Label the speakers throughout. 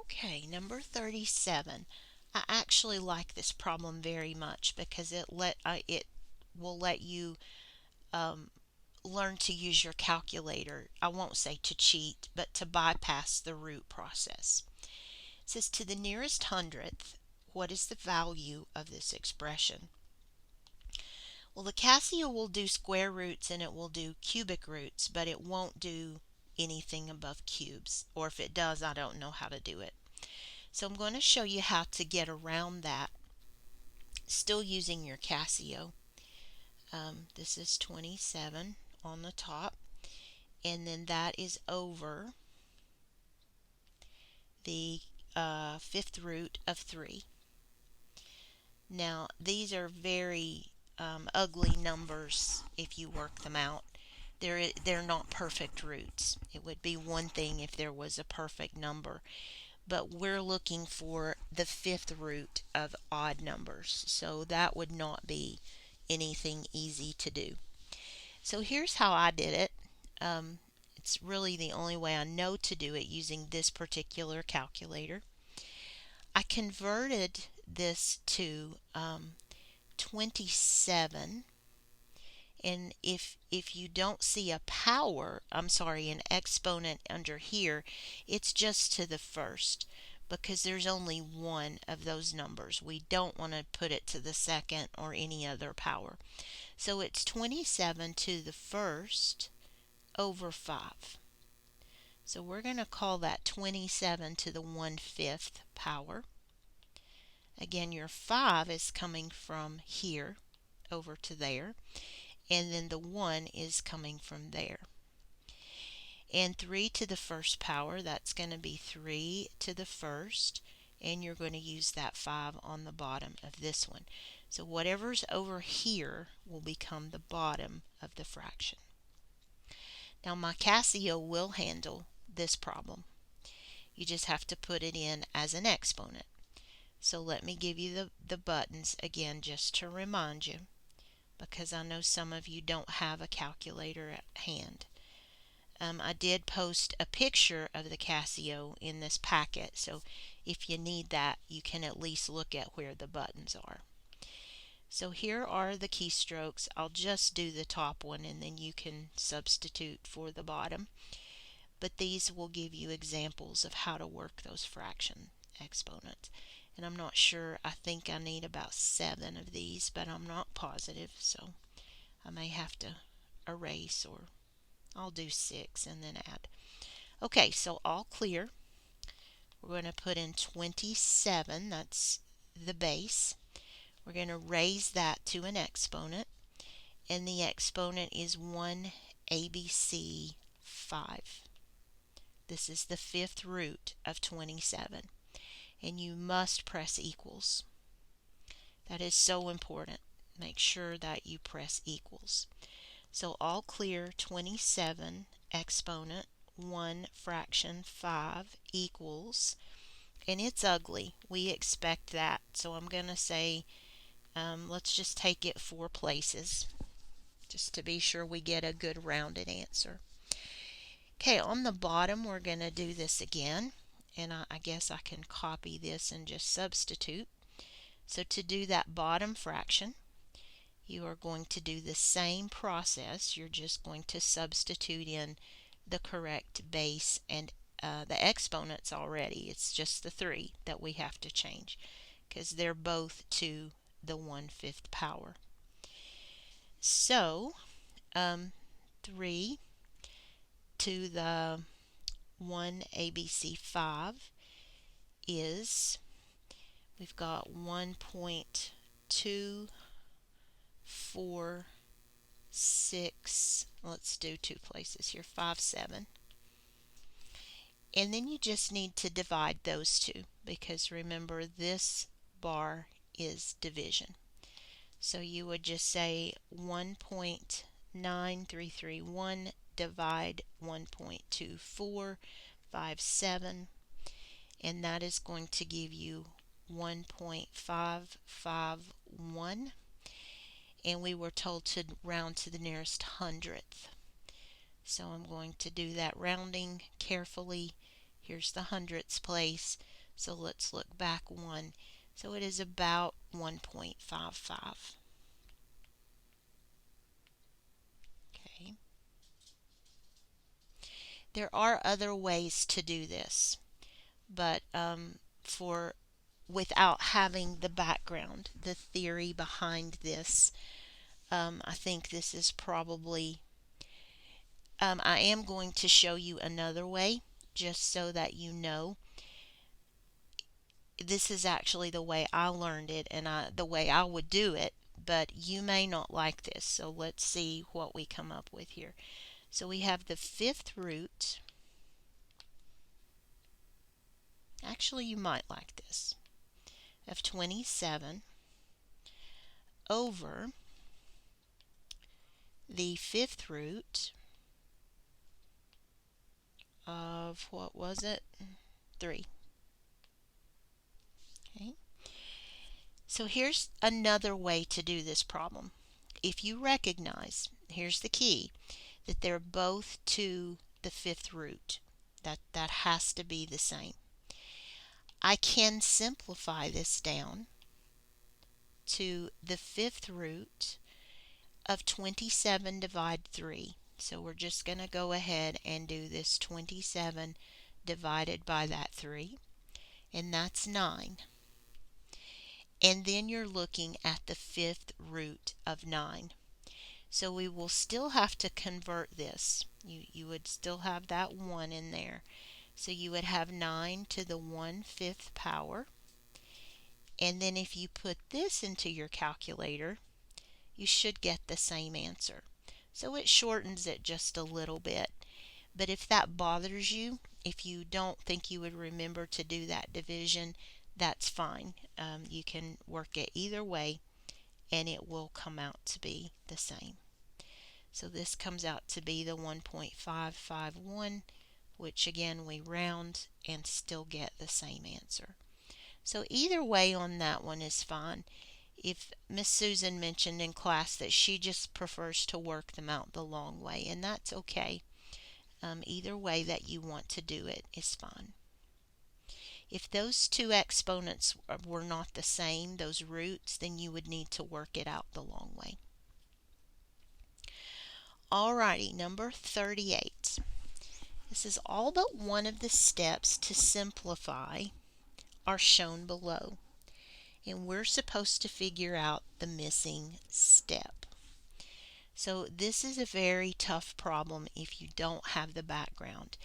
Speaker 1: Okay, number 37. I actually like this problem very much because it will let you um, learn to use your calculator. I won't say to cheat, but to bypass the root process. It says to the nearest hundredth, what is the value of this expression? Well, the Casio will do square roots and it will do cubic roots, but it won't do anything above cubes. Or if it does, I don't know how to do it. So I'm going to show you how to get around that, still using your Casio. This is 27 on the top, and then that is over the fifth root of 3. Now, these are very ugly numbers if you work them out. They're not perfect roots. It would be one thing if there was a perfect number, but we're looking for the fifth root of odd numbers, so that would not be anything easy to do. So here's how I did it. It's really the only way I know to do it using this particular calculator. I converted this to 27, and if you don't see a power, I'm sorry, an exponent under here, it's just to the first because there's only one of those numbers. We don't want to put it to the second or any other power. So it's 27 to the first over 5. So we're going to call that 27 to the 1/5 power. Again, your 5 is coming from here over to there, and then the 1 is coming from there. And 3 to the first power, that's going to be 3 to the first, and you're going to use that 5 on the bottom of this one. So whatever's over here will become the bottom of the fraction. Now my Casio will handle this problem. You just have to put it in as an exponent. So let me give you the buttons again just to remind you, because I know some of you don't have a calculator at hand. I did post a picture of the Casio in this packet, so if you need that, you can at least look at where the buttons are. So here are the keystrokes. I'll just do the top one and then you can substitute for the bottom. But these will give you examples of how to work those fraction exponents. And I'm not sure, I think I need about 7 of these, but I'm not positive, so I may have to erase, or I'll do 6 and then add. Okay, so all clear. We're going to put in 27, that's the base. We're going to raise that to an exponent, and the exponent is 1 ABC 5. This is the fifth root of 27, and you must press equals. That is so important. Make sure that you press equals. So all clear, 27 exponent 1 fraction 5 equals, and it's ugly. We expect that. So I'm going to say, let's just take it 4 places just to be sure we get a good rounded answer. Okay, on the bottom we're going to do this again, and I guess I can copy this and just substitute. So to do that bottom fraction, you are going to do the same process. You're just going to substitute in the correct base and the exponents already. It's just the 3 that we have to change because they're both to the 1/5 power. So 3 to the 1 ABC 5 is, we've got 1.246, let's do 2 places here, 57. And then you just need to divide those two, because remember this bar is division. So you would just say 1.9331 divide 1.2457, and that is going to give you 1.551, and we were told to round to the nearest hundredth. So I'm going to do that rounding carefully Here's the hundredths place. So let's look back 1. So it is about 1.55. Okay. There are other ways to do this, but for without having the background, the theory behind this, I think this is probably, I am going to show you another way just so that you know. This is actually the way I learned it and the way I would do it, but you may not like this. So let's see what we come up with here. So we have the fifth root. Actually, you might like this. Of 27 over the fifth root of, what was it? 3. Okay. So here's another way to do this problem. If you recognize, here's the key, that they're both to the fifth root. That has to be the same. I can simplify this down to the fifth root of 27 divided 3. So we're just going to go ahead and do this 27 divided by that 3, and that's 9. And then you're looking at the fifth root of 9. So we will still have to convert this. You would still have that 1 in there. So you would have 9 to the 1/5 power. And then if you put this into your calculator, you should get the same answer. So it shortens it just a little bit. But if that bothers you, if you don't think you would remember to do that division, that's fine. You can work it either way and it will come out to be the same. So this comes out to be the 1.551, which again we round and still get the same answer. So either way on that one is fine. If Miss Susan mentioned in class that she just prefers to work them out the long way, and that's okay. Either way that you want to do it is fine. If those two exponents were not the same, those roots, then you would need to work it out the long way. Alrighty, number 38. This is all but one of the steps to simplify are shown below. And we're supposed to figure out the missing step. So this is a very tough problem if you don't have the background.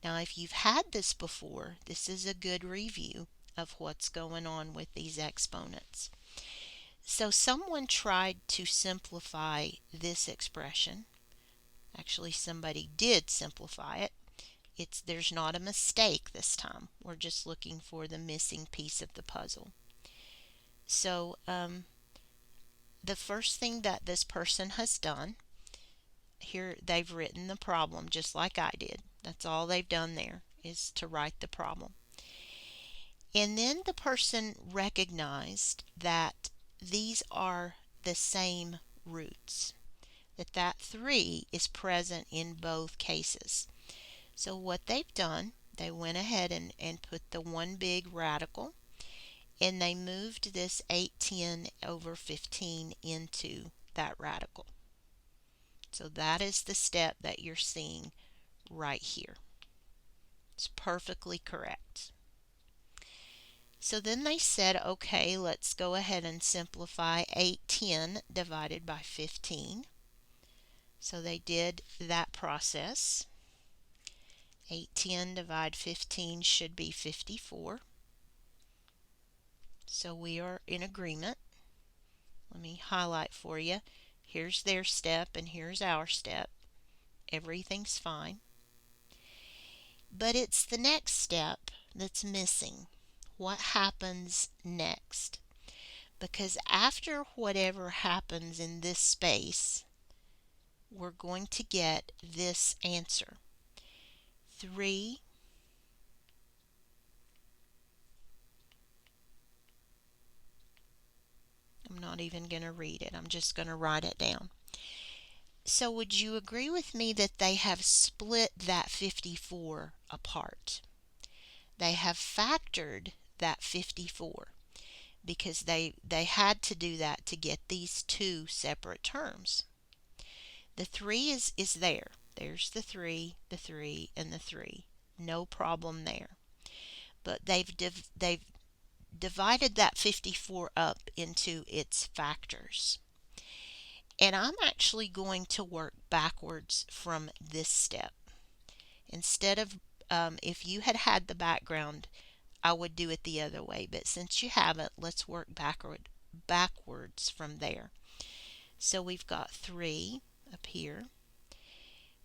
Speaker 1: Now if you've had this before, this is a good review of what's going on with these exponents. So someone tried to simplify this expression. Actually, somebody did simplify it. There's not a mistake this time. We're just looking for the missing piece of the puzzle. So the first thing that this person has done, here they've written the problem just like I did. That's all they've done there is to write the problem. And then the person recognized that these are the same roots, that 3 is present in both cases. So what they've done, they went ahead and put the one big radical, and they moved this 8/10 over 15 into that radical. So that is the step that you're seeing right here. It's perfectly correct. So then they said, okay, let's go ahead and simplify 8/10 divided by 15. So they did that process. 8/10 divided 15 should be 54. So we are in agreement. Let me highlight for you. Here's their step and here's our step. Everything's fine. But it's the next step that's missing. What happens next? Because after whatever happens in this space, we're going to get this answer. 3 I'm not even going to read it. I'm just going to write it down. So would you agree with me that they have split that 54 apart? they have factored that 54 because they had to do that to get these two separate terms. The 3 is there. There's the 3, and the 3. No problem there. But they've divided that 54 up into its factors. And I'm actually going to work backwards from this step. Instead of, if you had had the background, I would do it the other way. But since you haven't, let's work backwards from there. So we've got 3 up here.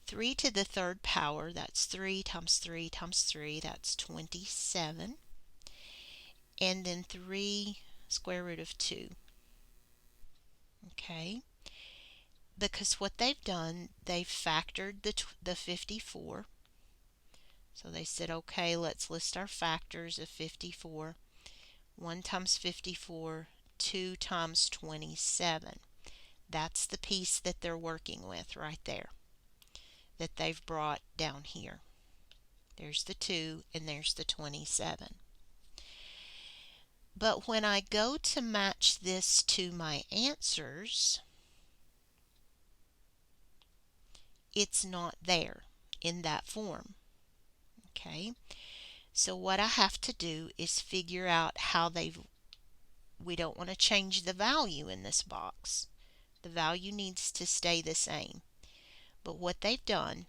Speaker 1: 3 to the third power, that's 3 times 3 times 3, that's 27. And then 3 square root of 2. Okay, because what they've done, they've factored the 54. So they said, okay, let's list our factors of 54. 1 times 54, 2 times 27. That's the piece that they're working with right there, that they've brought down here. There's the 2 and there's the 27. But when I go to match this to my answers, it's not there in that form. Okay, so what I have to do is figure out how we don't want to change the value in this box. The value needs to stay the same. But what they've done,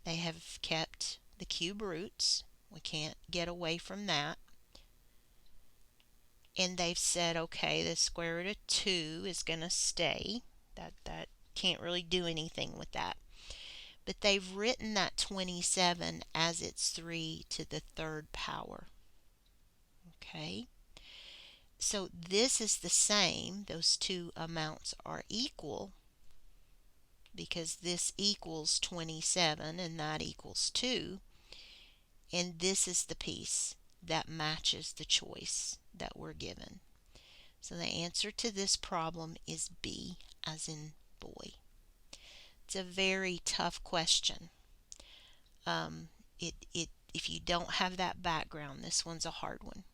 Speaker 1: they have kept the cube roots. We can't get away from that. And they've said, okay, the square root of 2 is going to stay. That can't really do anything with that. But they've written that 27 as its 3 to the third power. Okay, so this is the same. Those two amounts are equal because this equals 27 and that equals 2. And this is the piece that matches the choice that we're given. So the answer to this problem is B, as in boy. It's a very tough question. If you don't have that background, this one's a hard one.